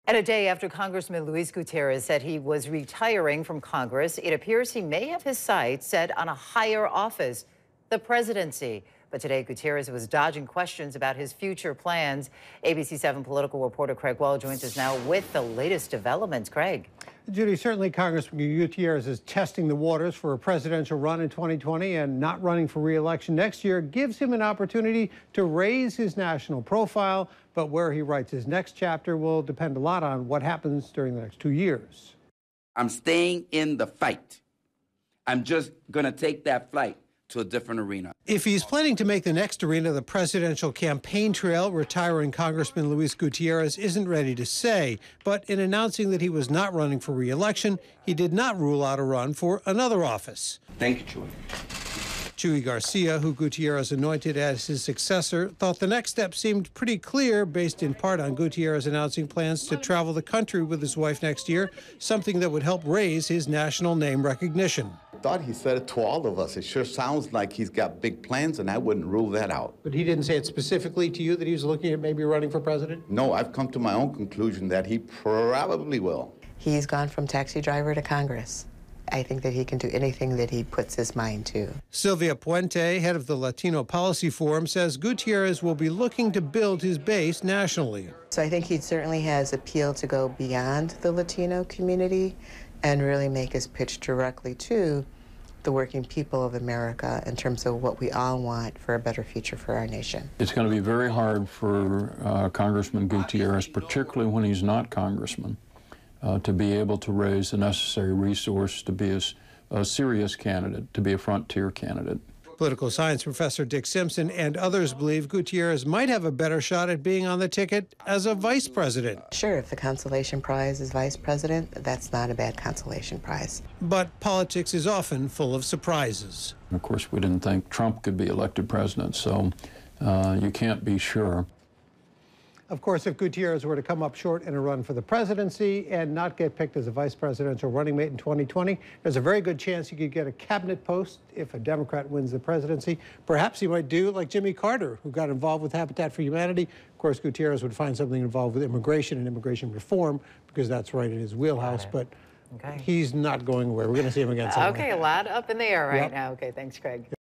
And a day after Congressman Luis Gutierrez said he was retiring from Congress, it appears he may have his sights set on a higher office, the presidency. But today, Gutierrez was dodging questions about his future plans. ABC 7 political reporter Craig Wall joins us now with the latest developments. Craig. Judy, certainly Congressman Gutierrez is testing the waters for a presidential run in 2020, and not running for re-election next year gives him an opportunity to raise his national profile. But where he writes his next chapter will depend a lot on what happens during the next 2 years. I'm staying in the fight. I'm just going to take that flight to a different arena. If he's planning to make the next arena the presidential campaign trail, retiring Congressman Luis Gutierrez isn't ready to say. But in announcing that he was not running for re-election, he did not rule out a run for another office. Thank you, Chuy. Chuy Garcia, who Gutierrez anointed as his successor, thought the next step seemed pretty clear, based in part on Gutierrez announcing plans to travel the country with his wife next year, something that would help raise his national name recognition. I thought he said it to all of us. It sure sounds like he's got big plans, and I wouldn't rule that out. But he didn't say it specifically to you that he was looking at maybe running for president? No, I've come to my own conclusion that he probably will. He's gone from taxi driver to Congress. I think that he can do anything that he puts his mind to. Sylvia Puente, head of the Latino Policy Forum, says Gutierrez will be looking to build his base nationally. So I think he certainly has appeal to go beyond the Latino community and really make his pitch directly to the working people of America in terms of what we all want for a better future for our nation. It's going to be very hard for Congressman Gutierrez, particularly when he's not congressman, to be able to raise the necessary resource to be a serious candidate, to be a frontier candidate. Political science professor Dick Simpson and others believe Gutierrez might have a better shot at being on the ticket as a vice president. Sure, if the consolation prize is vice president, that's not a bad consolation prize. But politics is often full of surprises. Of course, we didn't think Trump could be elected president, so you can't be sure. Of course, if Gutierrez were to come up short in a run for the presidency and not get picked as a vice presidential running mate in 2020, there's a very good chance he could get a cabinet post if a Democrat wins the presidency. Perhaps he might do like Jimmy Carter, who got involved with Habitat for Humanity. Of course, Gutierrez would find something involved with immigration and immigration reform, because that's right in his wheelhouse. But he's not going away. We're going to see him again someday. Okay, a lot up in the air right now. Okay, thanks, Craig.